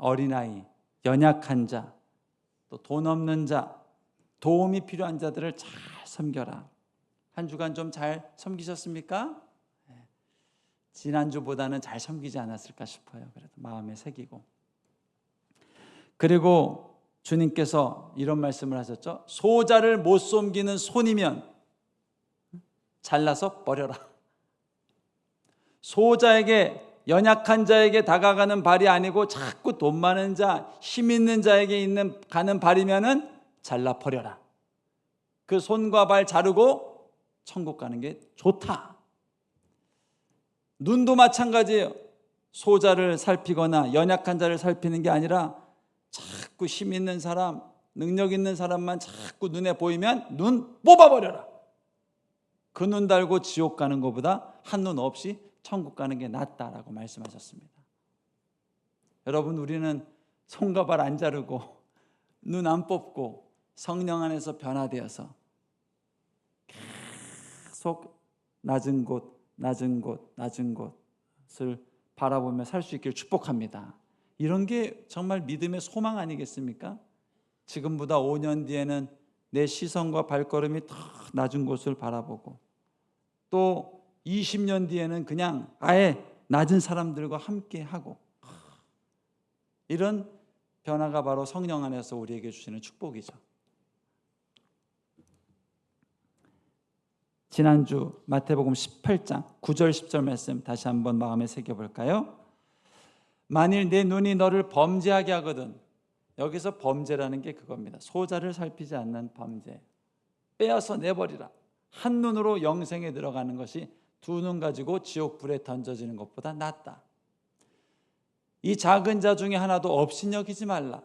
어린아이, 연약한 자, 또 돈 없는 자, 도움이 필요한 자들을 잘 섬겨라. 한 주간 좀 잘 섬기셨습니까? 지난주보다는 잘 섬기지 않았을까 싶어요. 그래도 마음에 새기고. 그리고 주님께서 이런 말씀을 하셨죠. 소자를 못 섬기는 손이면 잘라서 버려라. 소자에게, 연약한 자에게 다가가는 발이 아니고 자꾸 돈 많은 자, 힘 있는 자에게 가는 발이면은 잘라 버려라. 그 손과 발 자르고 천국 가는 게 좋다. 눈도 마찬가지예요. 소자를 살피거나 연약한 자를 살피는 게 아니라 자꾸 힘 있는 사람, 능력 있는 사람만 자꾸 눈에 보이면 눈 뽑아버려라. 그 눈 달고 지옥 가는 것보다 한눈 없이 천국 가는 게 낫다라고 말씀하셨습니다. 여러분, 우리는 손과 발 안 자르고 눈 안 뽑고 성령 안에서 변화되어서 계속 낮은 곳, 낮은 곳, 낮은 곳을 바라보며 살 수 있기를 축복합니다. 이런 게 정말 믿음의 소망 아니겠습니까? 지금보다 5년 뒤에는 내 시선과 발걸음이 더 낮은 곳을 바라보고, 또 20년 뒤에는 그냥 아예 낮은 사람들과 함께하고, 이런 변화가 바로 성령 안에서 우리에게 주시는 축복이죠. 지난주 마태복음 18장 9절 10절 말씀 다시 한번 마음에 새겨볼까요? 만일 내 눈이 너를 범죄하게 하거든. 여기서 범죄라는 게 그겁니다. 소자를 살피지 않는 범죄. 빼앗아 내버리라. 한 눈으로 영생에 들어가는 것이 두 눈 가지고 지옥불에 던져지는 것보다 낫다. 이 작은 자 중에 하나도 업신여기지 말라.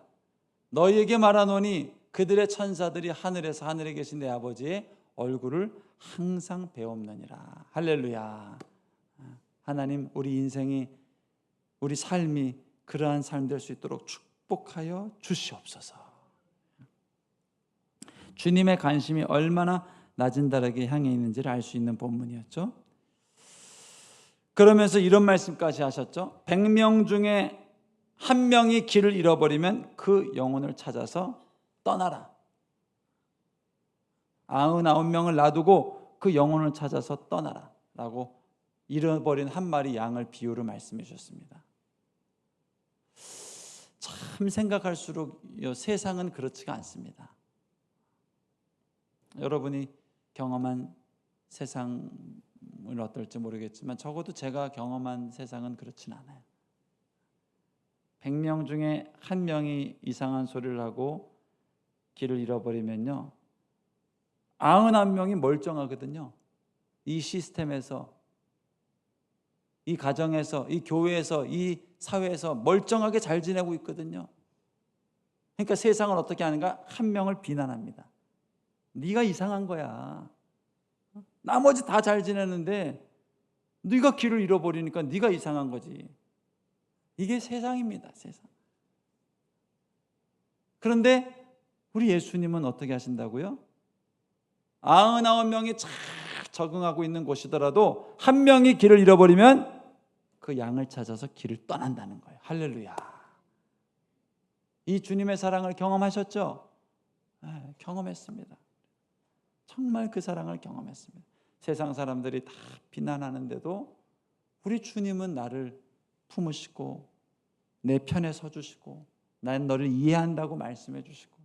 너희에게 말하노니 그들의 천사들이 하늘에서 하늘에 계신 내 아버지의 얼굴을 항상 배옵느니라. 할렐루야. 하나님, 우리 인생이, 우리 삶이 그러한 삶 될 수 있도록 축복하여 주시옵소서. 주님의 관심이 얼마나 낮은 자에게 향해 있는지를 알 수 있는 본문이었죠. 그러면서 이런 말씀까지 하셨죠. 100명 중에 한 명이 길을 잃어버리면 그 영혼을 찾아서 떠나라. 99명을 놔두고 그 영혼을 찾아서 떠나라 라고 잃어버린 한 마리 양을 비유로 말씀해 주셨습니다. 참 생각할수록 세상은 그렇지가 않습니다. 여러분이 경험한 세상은 어떨지 모르겠지만 적어도 제가 경험한 세상은 그렇진 않아요. 100명 중에 한 명이 이상한 소리를 하고 길을 잃어버리면요, 99명이 멀쩡하거든요. 이 시스템에서, 이 가정에서, 이 교회에서, 이 사회에서 멀쩡하게 잘 지내고 있거든요. 그러니까 세상은 어떻게 하는가? 한 명을 비난합니다. 네가 이상한 거야. 나머지 다 잘 지내는데 네가 길을 잃어버리니까 네가 이상한 거지. 이게 세상입니다. 세상. 그런데 우리 예수님은 어떻게 하신다고요? 99명이 잘 적응하고 있는 곳이더라도 한 명이 길을 잃어버리면 그 양을 찾아서 길을 떠난다는 거예요. 할렐루야. 이 주님의 사랑을 경험하셨죠? 네, 경험했습니다. 정말 그 사랑을 경험했습니다. 세상 사람들이 다 비난하는데도 우리 주님은 나를 품으시고 내 편에 서주시고 난 너를 이해한다고 말씀해 주시고,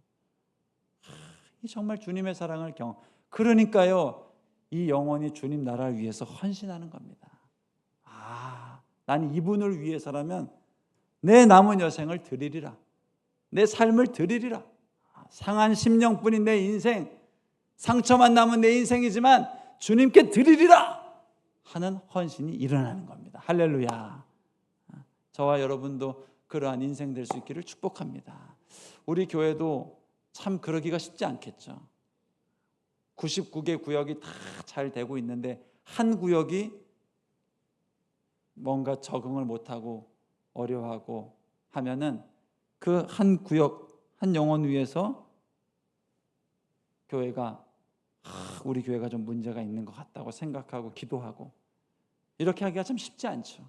이 정말 주님의 사랑을 그러니까요, 이 영혼이 주님 나라를 위해서 헌신하는 겁니다. 난 이분을 위해서라면 내 남은 여생을 드리리라. 내 삶을 드리리라. 상한 심령뿐인 내 인생, 상처만 남은 내 인생이지만 주님께 드리리라 하는 헌신이 일어나는 겁니다. 할렐루야. 저와 여러분도 그러한 인생 될 수 있기를 축복합니다. 우리 교회도 참 그러기가 쉽지 않겠죠. 99개 구역이 다 잘 되고 있는데 한 구역이 뭔가 적응을 못하고 어려워하고 하면은 그 한 구역, 한 영혼 위에서 교회가 우리 교회가 좀 문제가 있는 것 같다고 생각하고 기도하고, 이렇게 하기가 참 쉽지 않죠.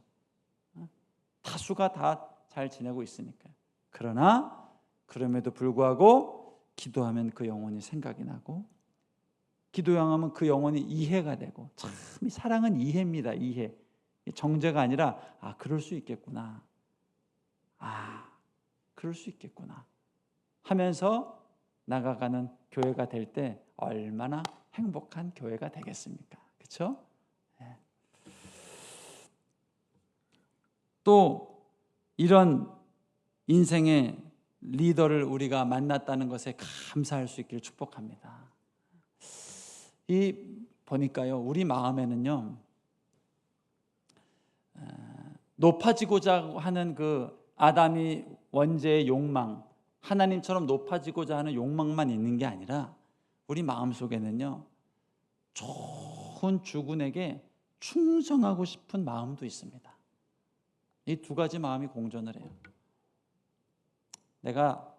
다수가 다 잘 지내고 있으니까요. 그러나 그럼에도 불구하고 기도하면 그 영혼이 생각이 나고, 기도하면 그 영혼이 이해가 되고, 참 이 사랑은 이해입니다. 이해. 정죄가 아니라 그럴 수 있겠구나, 그럴 수 있겠구나 하면서 나가가는 교회가 될 때 얼마나 행복한 교회가 되겠습니까? 그렇죠? 또 이런 인생의 리더를 우리가 만났다는 것에 감사할 수 있기를 축복합니다. 보니까요, 우리 마음에는요, 높아지고자 하는 그 아담이 원죄의 욕망, 하나님처럼 높아지고자 하는 욕망만 있는 게 아니라 우리 마음속에는요, 좋은 주군에게 충성하고 싶은 마음도 있습니다. 이 두 가지 마음이 공존을 해요. 내가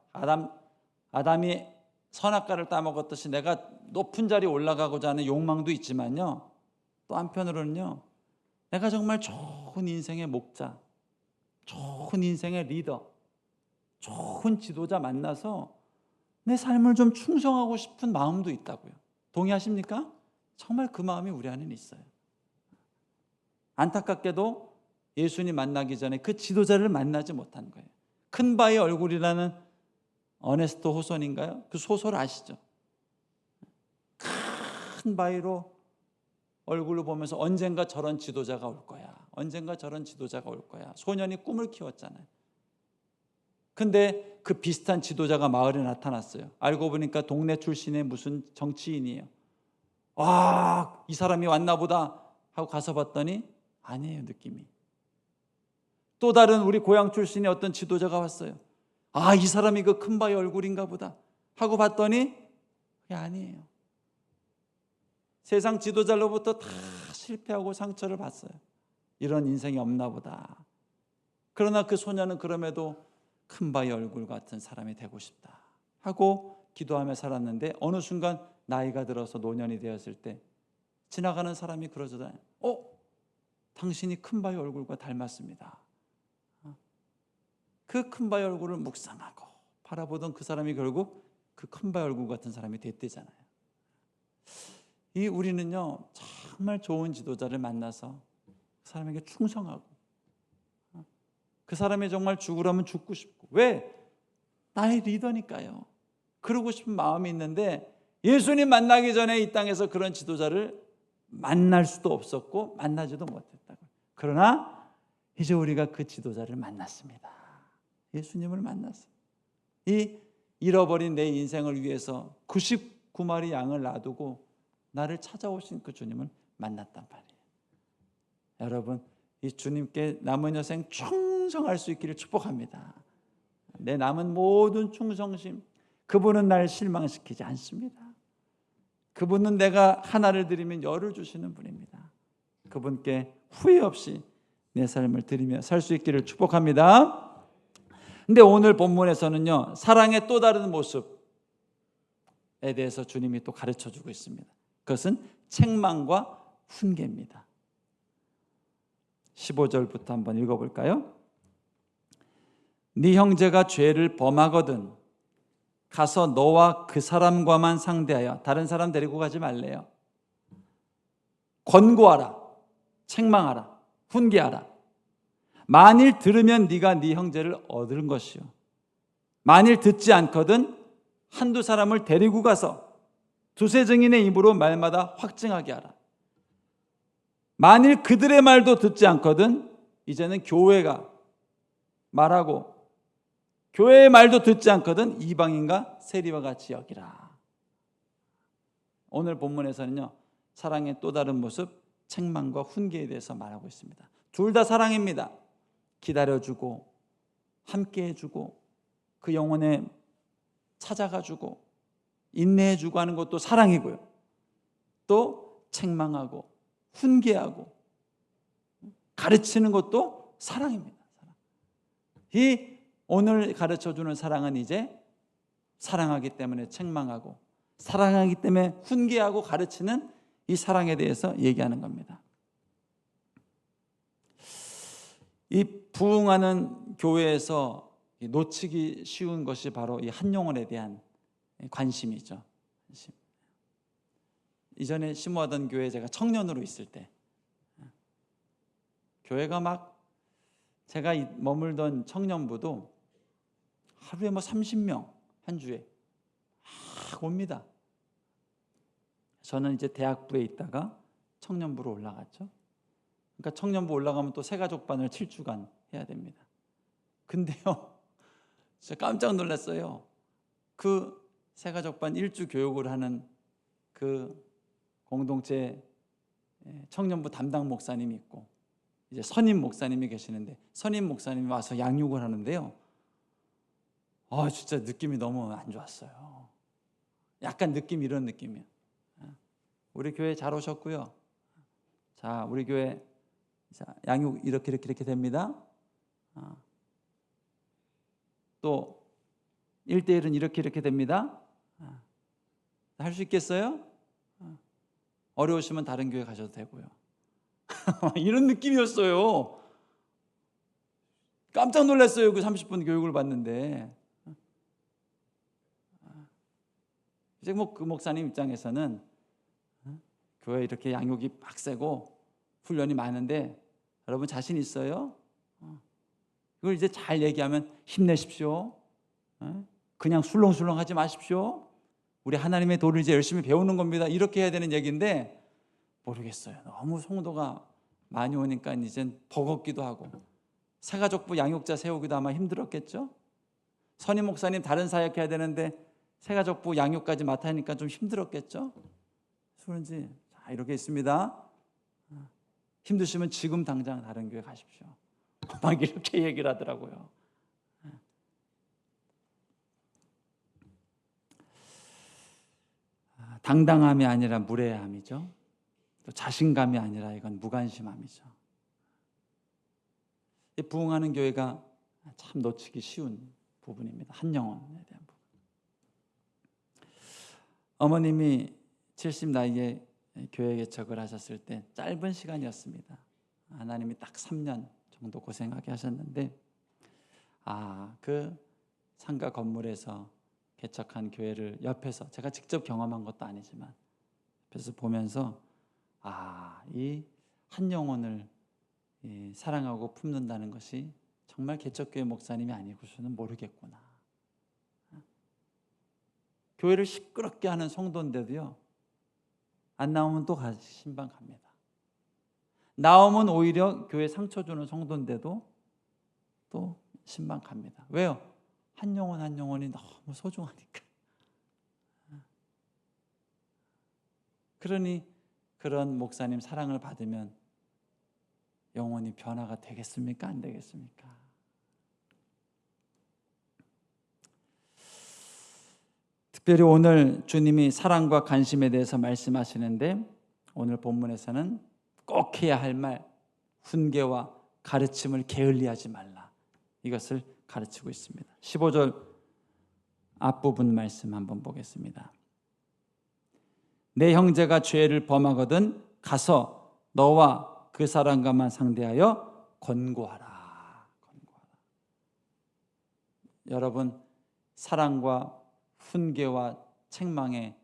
아담이 선악과를 따먹었듯이 내가 높은 자리에 올라가고자 하는 욕망도 있지만요, 또 한편으로는요, 내가 정말 좋은 인생의 목자, 좋은 인생의 리더, 좋은 지도자 만나서 내 삶을 좀 충성하고 싶은 마음도 있다고요. 동의하십니까? 정말 그 마음이 우리 안에는 있어요. 안타깝게도 예수님 만나기 전에 그 지도자를 만나지 못한 거예요. 큰 바의 얼굴이라는 어네스토 호손인가요? 그 소설 아시죠? 큰 바위로 얼굴을 보면서 언젠가 저런 지도자가 올 거야, 언젠가 저런 지도자가 올 거야. 소년이 꿈을 키웠잖아요. 근데 그 비슷한 지도자가 마을에 나타났어요. 알고 보니까 동네 출신의 무슨 정치인이에요. 이 사람이 왔나 보다 하고 가서 봤더니 아니에요, 느낌이. 또 다른 우리 고향 출신의 어떤 지도자가 왔어요. 이 사람이 그 큰 바위 얼굴인가 보다 하고 봤더니 그게 아니에요. 세상 지도자로부터 다 실패하고 상처를 받았어요. 이런 인생이 없나 보다. 그러나 그 소년은 그럼에도 큰 바위 얼굴 같은 사람이 되고 싶다 하고 기도하며 살았는데, 어느 순간 나이가 들어서 노년이 되었을 때 지나가는 사람이 그러잖아요. 당신이 큰 바위 얼굴과 닮았습니다. 그 큰 바위 얼굴을 묵상하고 바라보던 그 사람이 결국 그 큰 바위 얼굴 같은 사람이 됐대잖아요. 우리는요, 정말 좋은 지도자를 만나서 그 사람에게 충성하고, 그 사람이 정말 죽으라면 죽고 싶고, 왜? 나의 리더니까요. 그러고 싶은 마음이 있는데 예수님 만나기 전에 이 땅에서 그런 지도자를 만날 수도 없었고 만나지도 못했다고. 그러나 이제 우리가 그 지도자를 만났습니다. 예수님을 만났어요. 이 잃어버린 내 인생을 위해서 99마리 양을 놔두고 나를 찾아오신 그 주님을 만났단 말이에요. 여러분, 이 주님께 남은 여생 충성할 수 있기를 축복합니다. 내 남은 모든 충성심, 그분은 날 실망시키지 않습니다. 그분은 내가 하나를 드리면 열을 주시는 분입니다. 그분께 후회 없이 내 삶을 드리며 살 수 있기를 축복합니다. 근데 오늘 본문에서는요, 사랑의 또 다른 모습에 대해서 주님이 또 가르쳐 주고 있습니다. 그것은 책망과 훈계입니다. 15절부터 한번 읽어볼까요? 네 형제가 죄를 범하거든 가서 너와 그 사람과만 상대하여, 다른 사람 데리고 가지 말래요. 권고하라, 책망하라, 훈계하라. 만일 들으면 네가 네 형제를 얻을 것이요, 만일 듣지 않거든 한두 사람을 데리고 가서 두세 증인의 입으로 말마다 확증하게 하라. 만일 그들의 말도 듣지 않거든 이제는 교회가 말하고, 교회의 말도 듣지 않거든 이방인과 세리와 같이 여기라. 오늘 본문에서는요, 사랑의 또 다른 모습, 책망과 훈계에 대해서 말하고 있습니다. 둘 다 사랑입니다. 기다려주고 함께해주고 그 영혼에 찾아가주고 인내해주고 하는 것도 사랑이고요, 또 책망하고 훈계하고 가르치는 것도 사랑입니다. 이 오늘 가르쳐주는 사랑은 이제 사랑하기 때문에 책망하고, 사랑하기 때문에 훈계하고 가르치는 이 사랑에 대해서 얘기하는 겁니다. 이 부흥하는 교회에서 놓치기 쉬운 것이 바로 이 한 영혼에 대한 관심이죠. 관심. 이전에 심호하던 교회에 제가 청년으로 있을 때 교회가 막 제가 머물던 청년부도 하루에 30명 한 주에 막 옵니다. 저는 이제 대학부에 있다가 청년부로 올라갔죠. 그러니까 청년부 올라가면 또 새가족반을 7주간 해야 됩니다. 근데요, 진짜 깜짝 놀랐어요. 그 새가족반 1주 교육을 하는 그 공동체 청년부 담당 목사님이 있고 이제 선임 목사님이 계시는데 선임 목사님이 와서 양육을 하는데요. 진짜 느낌이 너무 안 좋았어요. 약간 느낌이 이런 느낌이에요. 우리 교회 잘 오셨고요. 자, 우리 교회 양육 이렇게 됩니다. 또 1대1은 이렇게 됩니다. 할 수 있겠어요? 어려우시면 다른 교회 가셔도 되고요. 이런 느낌이었어요. 깜짝 놀랐어요. 그 30분 교육을 받는데. 이제 그 목사님 입장에서는 교회 이렇게 양육이 빡세고 훈련이 많은데 여러분 자신 있어요? 이걸 이제 잘 얘기하면 힘내십시오. 그냥 술렁술렁 하지 마십시오. 우리 하나님의 도를 이제 열심히 배우는 겁니다. 이렇게 해야 되는 얘기인데 모르겠어요. 너무 성도가 많이 오니까 이젠 버겁기도 하고 새가족부 양육자 세우기도 아마 힘들었겠죠. 선임 목사님 다른 사역 해야 되는데 새가족부 양육까지 맡아야 하니까 좀 힘들었겠죠. 그런지 이렇게 있습니다. 힘드시면 지금 당장 다른 교회 가십시오. 막 이렇게 얘기를 하더라고요. 당당함이 아니라 무례함이죠. 또 자신감이 아니라 이건 무관심함이죠. 부흥하는 교회가 참 놓치기 쉬운 부분입니다. 한 영혼에 대한 부분. 어머님이 70 나이에 교회 개척을 하셨을 때 짧은 시간이었습니다. 하나님이 딱 3년 정도 고생하게 하셨는데 그 상가 건물에서 개척한 교회를 옆에서 제가 직접 경험한 것도 아니지만 옆에서 보면서 이 한 영혼을 사랑하고 품는다는 것이 정말 개척교회 목사님이 아니고서는 모르겠구나. 교회를 시끄럽게 하는 성도인데도요, 안 나오면 또 신방 갑니다. 나오면 오히려 교회 상처 주는 성도인데도 또 신방 갑니다. 왜요? 한 영혼 한 영혼이 너무 소중하니까. 그러니 그런 목사님 사랑을 받으면 영혼이 변화가 되겠습니까? 안 되겠습니까? 특별히 오늘 주님이 사랑과 관심에 대해서 말씀하시는데 오늘 본문에서는 꼭 해야 할 말, 훈계와 가르침을 게을리하지 말라. 이것을 가르치고 있습니다. 15절 앞부분 말씀 한번 보겠습니다. 내 형제가 죄를 범하거든 가서 너와 그 사람과만 상대하여 권고하라. 여러분, 사랑과 훈계와 책망에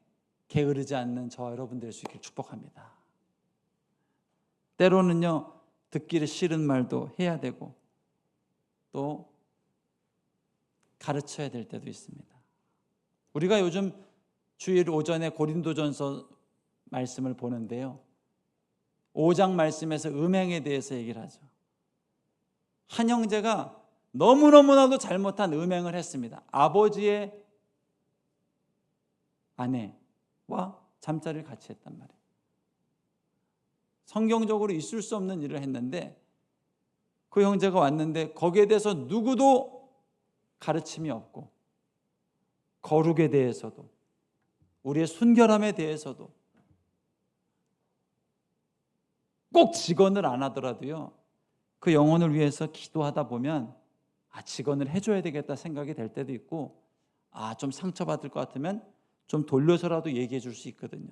게으르지 않는 저와 여러분 될 수 있게 축복합니다. 때로는요, 듣기를 싫은 말도 해야 되고 또 가르쳐야 될 때도 있습니다. 우리가 요즘 주일 오전에 고린도전서 말씀을 보는데요, 5장 말씀에서 음행에 대해서 얘기를 하죠. 한 형제가 너무너무나도 잘못한 음행을 했습니다. 아버지의 아내와 잠자리를 같이 했단 말이에요. 성경적으로 있을 수 없는 일을 했는데 그 형제가 왔는데 거기에 대해서 누구도 가르침이 없고 거룩에 대해서도 우리의 순결함에 대해서도 꼭 직언을 안 하더라도요, 그 영혼을 위해서 기도하다 보면 직언을 해줘야 되겠다 생각이 될 때도 있고 좀 상처받을 것 같으면 좀 돌려서라도 얘기해 줄 수 있거든요.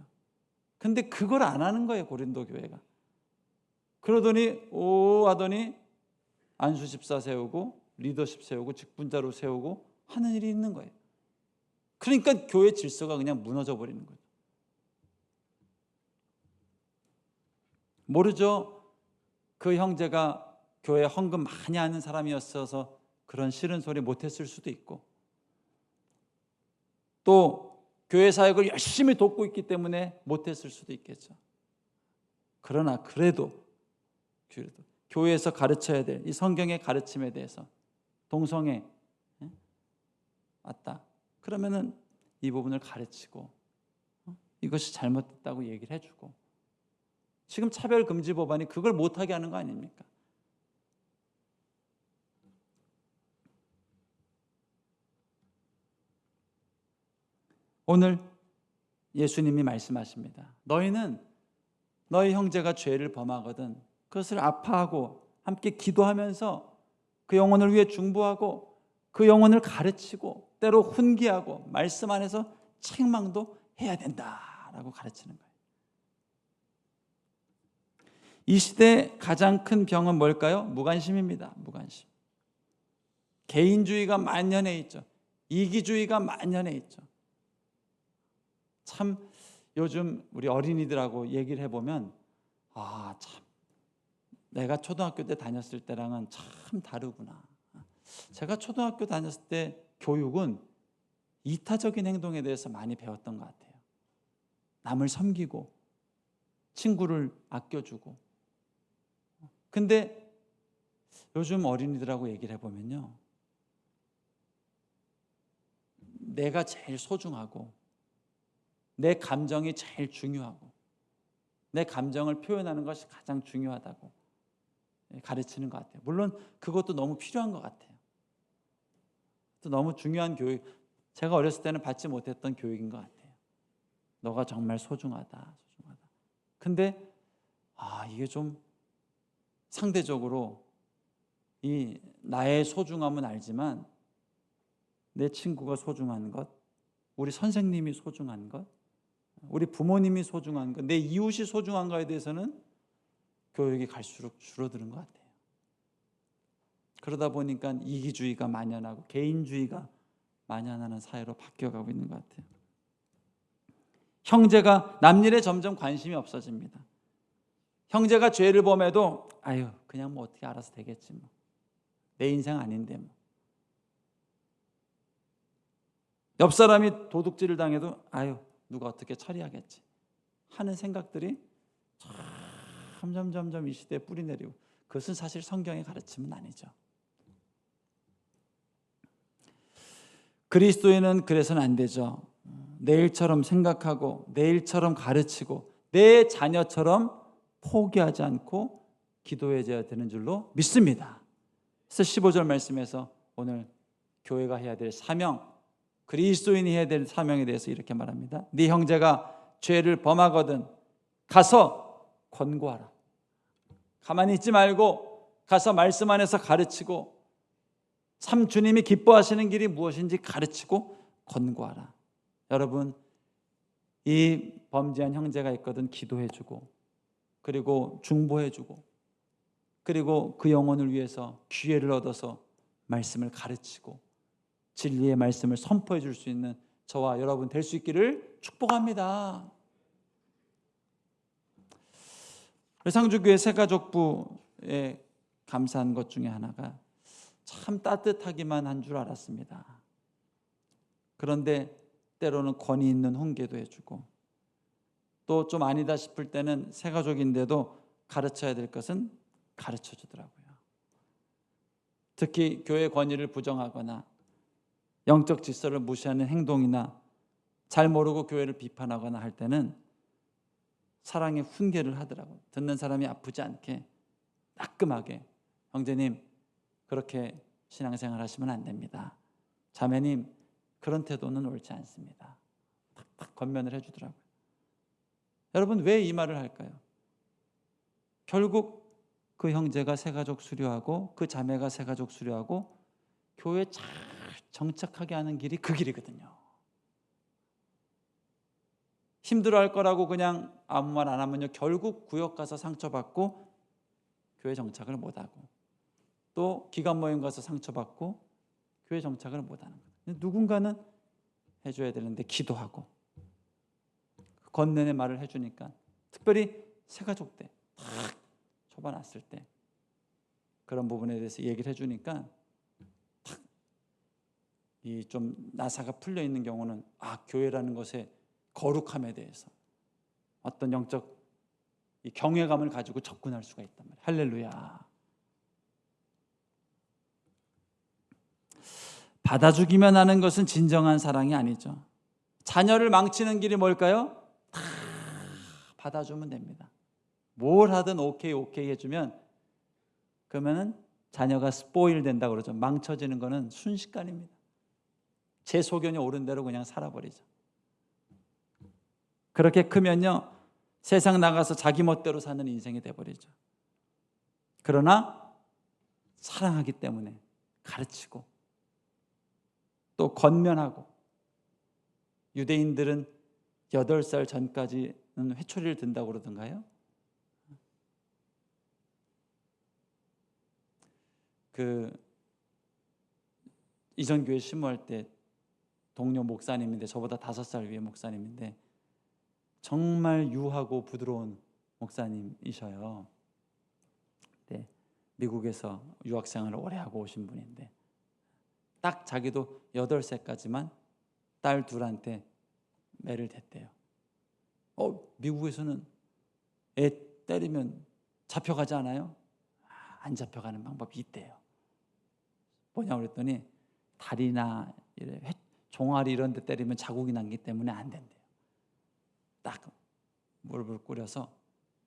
근데 그걸 안 하는 거예요, 고린도 교회가. 그러더니 하더니 안수 집사 세우고 리더십 세우고 직분자로 세우고 하는 일이 있는 거예요. 그러니까 교회 질서가 그냥 무너져 버리는 거예요. 모르죠. 그 형제가 교회 헌금 많이 하는 사람이었어서 그런 싫은 소리 못했을 수도 있고, 또 교회 사역을 열심히 돕고 있기 때문에 못했을 수도 있겠죠. 그러나 그래도 교회에서 가르쳐야 될 이 성경의 가르침에 대해서 동성애 맞다 그러면은 이 부분을 가르치고 이것이 잘못됐다고 얘기를 해주고, 지금 차별금지 법안이 그걸 못하게 하는 거 아닙니까? 오늘 예수님이 말씀하십니다. 너희는 너희 형제가 죄를 범하거든 그것을 아파하고 함께 기도하면서 그 영혼을 위해 중보하고 그 영혼을 가르치고 때로 훈계하고 말씀 안에서 책망도 해야 된다라고 가르치는 거예요. 이 시대의 가장 큰 병은 뭘까요? 무관심입니다. 무관심. 개인주의가 만연해 있죠. 이기주의가 만연해 있죠. 참 요즘 우리 어린이들하고 얘기를 해보면 참 내가 초등학교 때 다녔을 때랑은 참 다르구나. 제가 초등학교 다녔을 때 교육은 이타적인 행동에 대해서 많이 배웠던 것 같아요. 남을 섬기고 친구를 아껴주고. 근데 요즘 어린이들하고 얘기를 해보면요, 내가 제일 소중하고 내 감정이 제일 중요하고 내 감정을 표현하는 것이 가장 중요하다고 가르치는 것 같아요. 물론 그것도 너무 필요한 것 같아요. 또 너무 중요한 교육, 제가 어렸을 때는 받지 못했던 교육인 것 같아요. 너가 정말 소중하다. 근데 이게 좀 상대적으로 이 나의 소중함은 알지만 내 친구가 소중한 것, 우리 선생님이 소중한 것, 우리 부모님이 소중한 것, 내 이웃이 소중한 것에 대해서는 교육이 갈수록 줄어드는 것 같아요. 그러다 보니까 이기주의가 만연하고 개인주의가 만연하는 사회로 바뀌어가고 있는 것 같아요. 형제가 남일에 점점 관심이 없어집니다. 형제가 죄를 범해도 그냥 뭐 어떻게 알아서 되겠지 뭐. 내 인생 아닌데 뭐. 옆 사람이 도둑질을 당해도 누가 어떻게 처리하겠지 하는 생각들이 점점 이 시대에 뿌리 내리고, 그것은 사실 성경의 가르침은 아니죠. 그리스도인은 그래서는 안 되죠. 내일처럼 생각하고 내일처럼 가르치고 내 자녀처럼 포기하지 않고 기도해야 되는 줄로 믿습니다. 그래서 15절 말씀에서 오늘 교회가 해야 될 사명, 그리스도인이 해야 될 사명에 대해서 이렇게 말합니다. 네 형제가 죄를 범하거든 가서 권고하라. 가만히 있지 말고 가서 말씀 안에서 가르치고 참 주님이 기뻐하시는 길이 무엇인지 가르치고 권고하라. 여러분, 이 범죄한 형제가 있거든 기도해주고 그리고 중보해주고 그리고 그 영혼을 위해서 기회를 얻어서 말씀을 가르치고 진리의 말씀을 선포해 줄 수 있는 저와 여러분 될 수 있기를 축복합니다. 상주교회 새가족부에 감사한 것 중에 하나가 참 따뜻하기만 한 줄 알았습니다. 그런데 때로는 권위 있는 훈계도 해주고 또 좀 아니다 싶을 때는 새가족인데도 가르쳐야 될 것은 가르쳐 주더라고요. 특히 교회 권위를 부정하거나 영적 질서를 무시하는 행동이나 잘 모르고 교회를 비판하거나 할 때는 사랑의 훈계를 하더라고요. 듣는 사람이 아프지 않게 따끔하게, 형제님 그렇게 신앙생활 하시면 안 됩니다. 자매님 그런 태도는 옳지 않습니다. 탁탁 권면을 해주더라고요. 여러분 왜 이 말을 할까요? 결국 그 형제가 새가족 수료하고 그 자매가 새가족 수료하고 교회에 잘 정착하게 하는 길이 그 길이거든요. 힘들어할 거라고 그냥 아무 말 안 하면요 결국 구역 가서 상처받고 교회 정착을 못하고 또 기관 모임 가서 상처받고 교회 정착을 못하는 거예요. 누군가는 해줘야 되는데 기도하고 건넨의 말을 해주니까, 특별히 새가족 때 딱 초반 왔을 때 그런 부분에 대해서 얘기를 해주니까 이 좀 나사가 풀려 있는 경우는 교회라는 것의 거룩함에 대해서 어떤 영적 이 경외감을 가지고 접근할 수가 있단 말이에요. 할렐루야. 받아주기만 하는 것은 진정한 사랑이 아니죠. 자녀를 망치는 길이 뭘까요? 다 받아주면 됩니다. 뭘 하든 오케이 해주면, 그러면은 자녀가 스포일 된다고 그러죠. 망쳐지는 거는 순식간입니다. 제 소견이 옳은 대로 그냥 살아버리죠. 그렇게 크면요, 세상 나가서 자기 멋대로 사는 인생이 돼버리죠. 그러나 사랑하기 때문에 가르치고 또 권면하고, 유대인들은 8살 전까지는 회초리를 든다고 그러던가요? 이전 교회 심무할 때 동료 목사님인데, 저보다 5살 위에 목사님인데 정말 유하고 부드러운 목사님이셔요. 네, 미국에서 유학생활을 오래 하고 오신 분인데, 딱 자기도 8살까지만 딸 둘한테 매를 댔대요. 미국에서는 애 때리면 잡혀가지 않아요? 안 잡혀가는 방법이 있대요. 뭐냐고 그랬더니 다리나 종아리 이런 데 때리면 자국이 나기 때문에 안 된대요. 딱 무릎을 꿇여서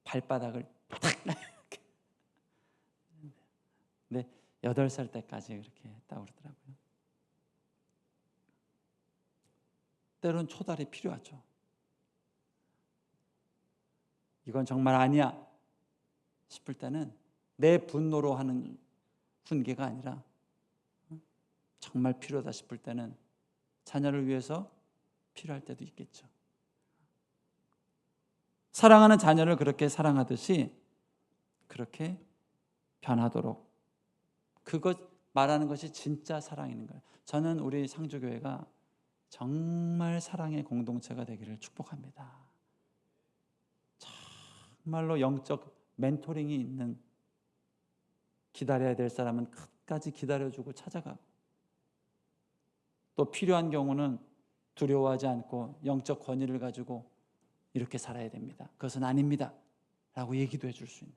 발바닥을 탁 근데 8살 때까지 그렇게 했다고 그러더라고요. 때로는 초달이 필요하죠. 이건 정말 아니야 싶을 때는 내 분노로 하는 훈계가 아니라 정말 필요하다 싶을 때는 자녀를 위해서 필요할 때도 있겠죠. 사랑하는 자녀를 그렇게 사랑하듯이 그렇게 변하도록, 그것 말하는 것이 진짜 사랑인 거예요. 저는 우리 상주교회가 정말 사랑의 공동체가 되기를 축복합니다. 정말로 영적 멘토링이 있는, 기다려야 될 사람은 끝까지 기다려주고 찾아가고, 또 필요한 경우는 두려워하지 않고 영적 권위를 가지고 이렇게 살아야 됩니다, 그것은 아닙니다 라고 얘기도 해줄 수 있는,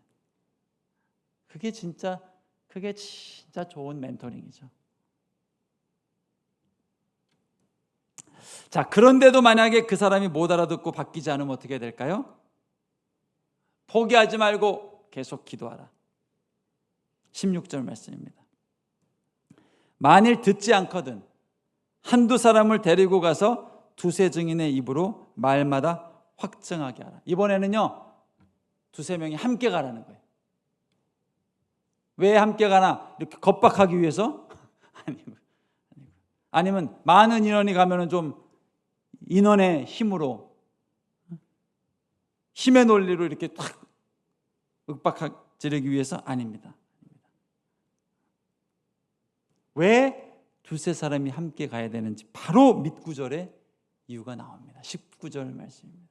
그게 진짜 좋은 멘토링이죠. 자, 그런데도 만약에 그 사람이 못 알아듣고 바뀌지 않으면 어떻게 될까요? 포기하지 말고 계속 기도하라. 16절 말씀입니다. 만일 듣지 않거든 한두 사람을 데리고 가서 두세 증인의 입으로 말마다 확증하게 하라. 이번에는요, 두세 명이 함께 가라는 거예요. 왜 함께 가나? 이렇게 겁박하기 위해서? 아니면 많은 인원이 가면은 좀 인원의 힘으로, 힘의 논리로 이렇게 탁 윽박지르기 위해서? 아닙니다. 왜 두세 사람이 함께 가야 되는지 바로 밑구절에 이유가 나옵니다. 19절 말씀입니다.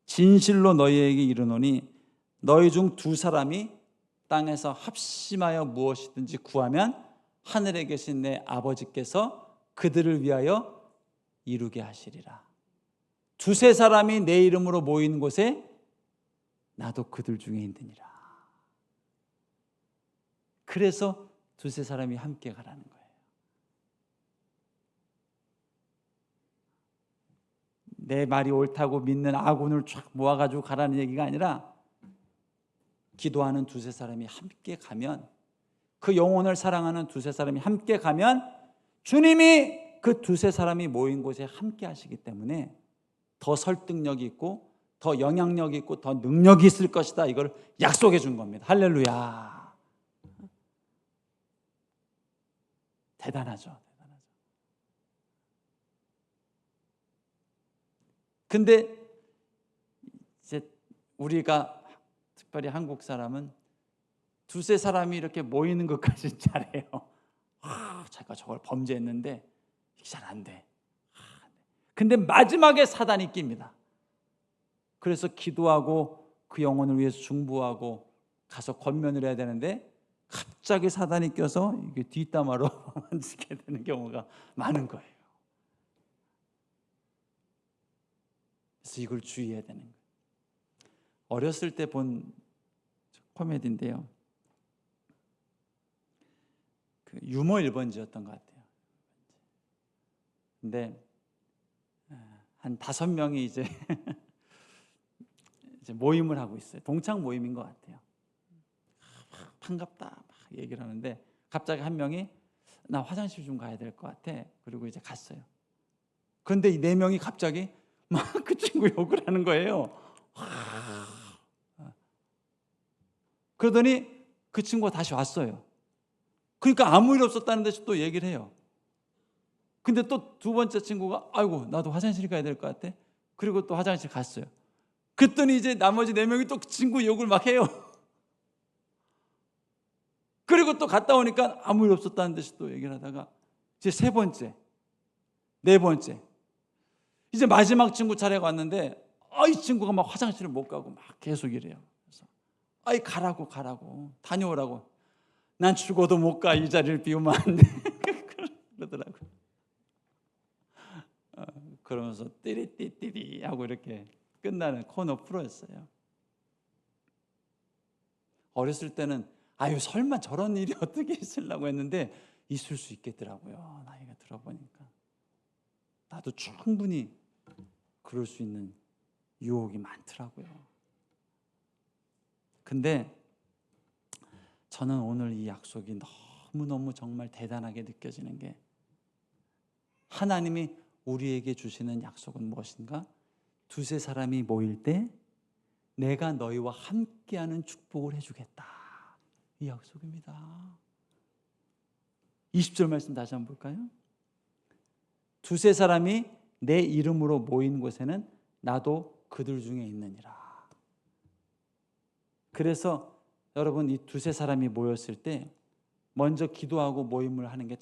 진실로 너희에게 이르노니 너희 중 두 사람이 땅에서 합심하여 무엇이든지 구하면 하늘에 계신 내 아버지께서 그들을 위하여 이루게 하시리라. 두세 사람이 내 이름으로 모인 곳에 나도 그들 중에 있느니라. 그래서 두세 사람이 함께 가라는 거예요. 내 말이 옳다고 믿는 아군을 쫙 모아가지고 가라는 얘기가 아니라, 기도하는 두세 사람이 함께 가면, 그 영혼을 사랑하는 두세 사람이 함께 가면 주님이 그 두세 사람이 모인 곳에 함께 하시기 때문에 더 설득력이 있고 더 영향력이 있고 더 능력이 있을 것이다, 이걸 약속해 준 겁니다. 할렐루야. 대단하죠. 근데 이제 우리가, 특별히 한국 사람은 두세 사람이 이렇게 모이는 것까지 잘해요. 자기가 저걸 범죄했는데 잘 안 돼. 근데 마지막에 사단이 낍니다. 그래서 기도하고 그 영혼을 위해서 중보하고 가서 권면을 해야 되는데 갑자기 사단이 껴서 이게 뒷담화로 만지게 되는 경우가 많은 거예요. 그래서 이걸 주의해야 되는 거예요. 어렸을 때 본 코미디인데요. 그 유머 1번지였던 것 같아요. 근데 한 5명이 이제 모임을 하고 있어요. 동창 모임인 것 같아요. 반갑다 막 얘기를 하는데 갑자기 한 명이 나 화장실 좀 가야 될 것 같아. 그리고 이제 갔어요. 그런데 이 4명이 갑자기 막 그 친구 욕을 하는 거예요. 그러더니 그 친구가 다시 왔어요. 그러니까 아무 일 없었다는 듯이 또 얘기를 해요. 근데 또 2번째 친구가 아이고 나도 화장실 가야 될 것 같아. 그리고 또 화장실 갔어요. 그랬더니 이제 나머지 4명이 또 그 친구 욕을 막 해요. 그리고 또 갔다 오니까 아무 일 없었다는 듯이 또 얘기를 하다가 이제 3번째, 4번째 이제 마지막 친구 차례가 왔는데 이 친구가 막 화장실을 못 가고 막 계속 이래요. 그래서 가라고 다녀오라고. 난 죽어도 못 가. 이 자리를 비우면 안 돼. 그러더라고요. 그러면서 띠리띠띠리 하고 이렇게 끝나는 코너 프로였어요. 어렸을 때는 설마 저런 일이 어떻게 있으려고 했는데 있을 수 있겠더라고요. 나이가 들어보니까 나도 충분히 그럴 수 있는 유혹이 많더라고요. 근데 저는 오늘 이 약속이 너무너무 정말 대단하게 느껴지는 게 하나님이 우리에게 주시는 약속은 무엇인가? 2-3 사람이 모일 때 내가 너희와 함께하는 축복을 해주겠다. 이 약속입니다. 20절 말씀 다시 한번 볼까요? 2-3 사람이 내 이름으로 모인 곳에는 나도 그들 중에 있느니라. 그래서 여러분 이 2-3 사람이 모였을 때 먼저 기도하고 모임을 하는 게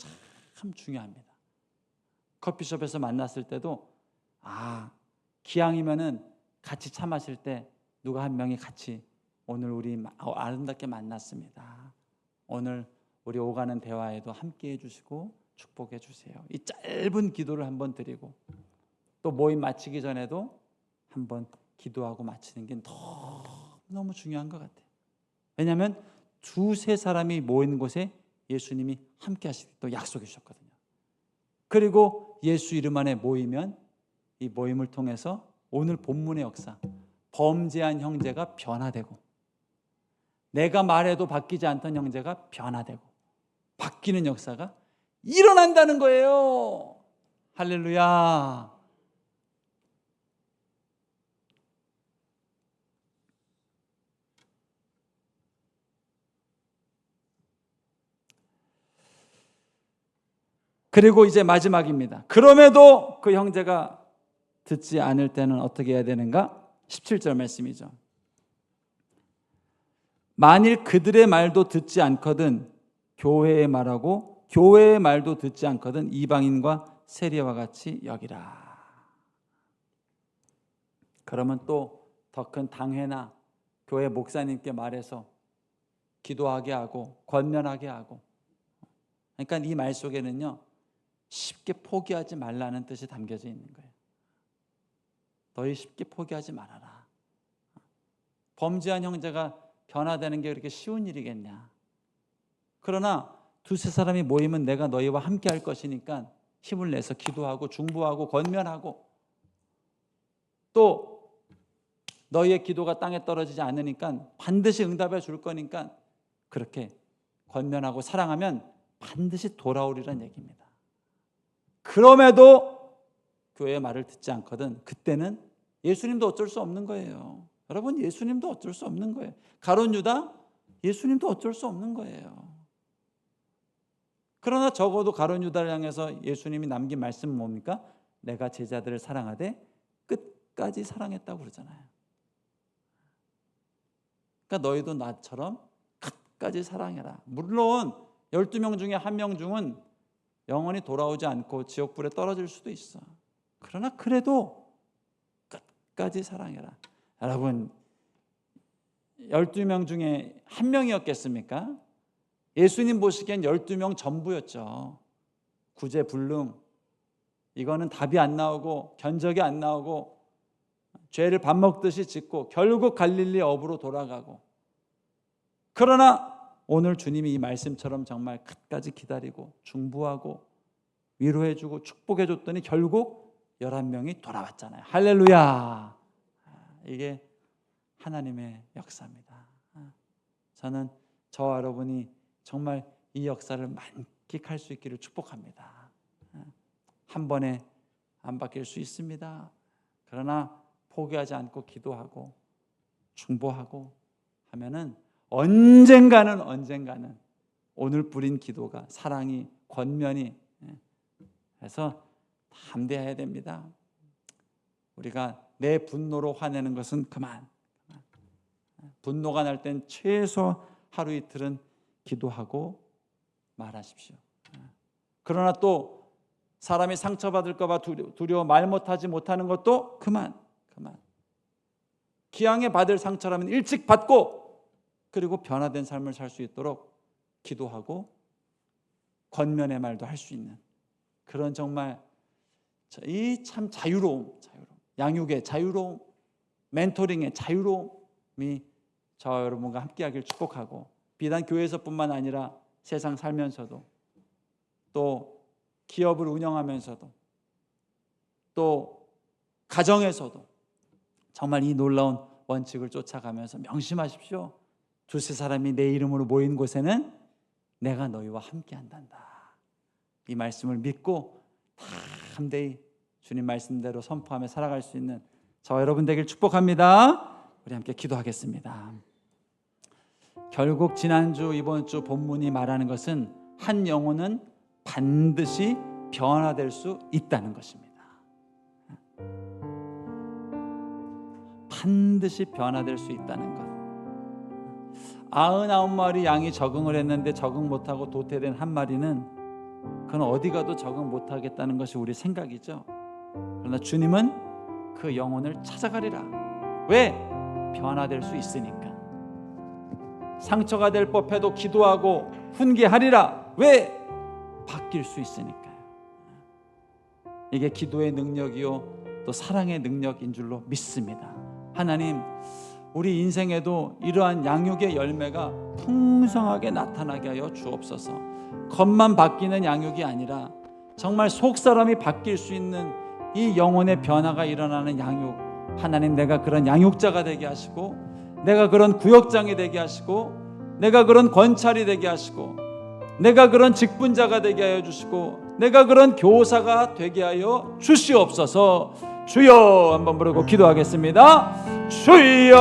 참 중요합니다. 커피숍에서 만났을 때도 기왕이면은 같이 차 마실 때 누가 한 명이 같이 오늘 우리 아름답게 만났습니다. 오늘 우리 오가는 대화에도 함께해 주시고 축복해 주세요. 이 짧은 기도를 한번 드리고 또 모임 마치기 전에도 한번 기도하고 마치는 게 너무 중요한 것 같아요. 왜냐하면 2-3 사람이 모인 곳에 예수님이 함께 하시겠다고 또 약속해 주셨거든요. 그리고 예수 이름 안에 모이면 이 모임을 통해서 오늘 본문의 역사, 범죄한 형제가 변화되고 내가 말해도 바뀌지 않던 형제가 변화되고 바뀌는 역사가 일어난다는 거예요. 할렐루야. 그리고 이제 마지막입니다. 그럼에도 그 형제가 듣지 않을 때는 어떻게 해야 되는가? 17절 말씀이죠. 만일 그들의 말도 듣지 않거든 교회의 말하고 교회의 말도 듣지 않거든 이방인과 세리와 같이 여기라. 그러면 또 더 큰 당회나 교회 목사님께 말해서 기도하게 하고 권면하게 하고, 그러니까 이 말 속에는요 쉽게 포기하지 말라는 뜻이 담겨져 있는 거예요. 너희 쉽게 포기하지 말아라. 범죄한 형제가 변화되는 게 그렇게 쉬운 일이겠냐. 그러나 2-3 사람이 모이면 내가 너희와 함께 할 것이니까 힘을 내서 기도하고 중보하고 권면하고 또 너희의 기도가 땅에 떨어지지 않으니까 반드시 응답해 줄 거니까 그렇게 권면하고 사랑하면 반드시 돌아오리란 얘기입니다. 그럼에도 교회의 말을 듣지 않거든 그때는 예수님도 어쩔 수 없는 거예요. 여러분 예수님도 어쩔 수 없는 거예요. 가룟 유다 예수님도 어쩔 수 없는 거예요. 그러나 적어도 가룟 유다를 향해서 예수님이 남긴 말씀은 뭡니까? 내가 제자들을 사랑하되 끝까지 사랑했다고 그러잖아요. 그러니까 너희도 나처럼 끝까지 사랑해라. 물론 12명 중에 1명 중은 영원히 돌아오지 않고 지옥불에 떨어질 수도 있어. 그러나 그래도 끝까지 사랑해라. 여러분, 12명 중에 1명이었겠습니까? 예수님 보시기엔 12명 전부였죠. 구제불능, 이거는 답이 안 나오고 견적이 안 나오고 죄를 밥 먹듯이 짓고 결국 갈릴리 어부로 돌아가고, 그러나 오늘 주님이 이 말씀처럼 정말 끝까지 기다리고 중보하고 위로해주고 축복해줬더니 결국 11명이 돌아왔잖아요. 할렐루야. 이게 하나님의 역사입니다. 저는 저와 여러분이 정말 이 역사를 만끽할 수 있기를 축복합니다. 한 번에 안 바뀔 수 있습니다. 그러나 포기하지 않고 기도하고 중보하고 하면은 언젠가는 오늘 뿌린 기도가, 사랑이, 권면이, 해서 담대해야 됩니다. 우리가 내 분노로 화내는 것은 그만. 분노가 날 땐 최소 하루 이틀은 기도하고 말하십시오. 그러나 또 사람이 상처받을까 봐 두려워 말 못하지 못하는 것도 그만. 기왕에 받을 상처라면 일찍 받고, 그리고 변화된 삶을 살 수 있도록 기도하고 권면의 말도 할 수 있는 그런 정말 이 참 자유로움, 양육의 자유로움, 멘토링의 자유로움이 저와 여러분과 함께하길 축복하고, 비단 교회에서뿐만 아니라 세상 살면서도, 또 기업을 운영하면서도, 또 가정에서도 정말 이 놀라운 원칙을 쫓아가면서 명심하십시오. 두세 사람이 내 이름으로 모인 곳에는 내가 너희와 함께한단다. 이 말씀을 믿고 담대히 주님 말씀대로 선포하며 살아갈 수 있는 저와 여러분 되길 축복합니다. 우리 함께 기도하겠습니다. 결국 지난주 이번 주 본문이 말하는 것은 한 영혼은 반드시 변화될 수 있다는 것입니다. 반드시 변화될 수 있다는 것. 99마리 양이 적응을 했는데 적응 못하고 도태된 한 마리는 그건 어디 가도 적응 못하겠다는 것이 우리 생각이죠. 그러나 주님은 그 영혼을 찾아가리라. 왜? 변화될 수 있으니까. 상처가 될 법해도 기도하고 훈계하리라. 왜? 바뀔 수 있으니까요. 이게 기도의 능력이요 또 사랑의 능력인 줄로 믿습니다. 하나님, 우리 인생에도 이러한 양육의 열매가 풍성하게 나타나게 하여 주옵소서. 겉만 바뀌는 양육이 아니라 정말 속사람이 바뀔 수 있는 이 영혼의 변화가 일어나는 양육, 하나님, 내가 그런 양육자가 되게 하시고, 내가 그런 구역장이 되게 하시고, 내가 그런 권찰이 되게 하시고, 내가 그런 직분자가 되게 하여 주시고, 내가 그런 교사가 되게 하여 주시옵소서. 주여 한번 부르고 기도하겠습니다. 주여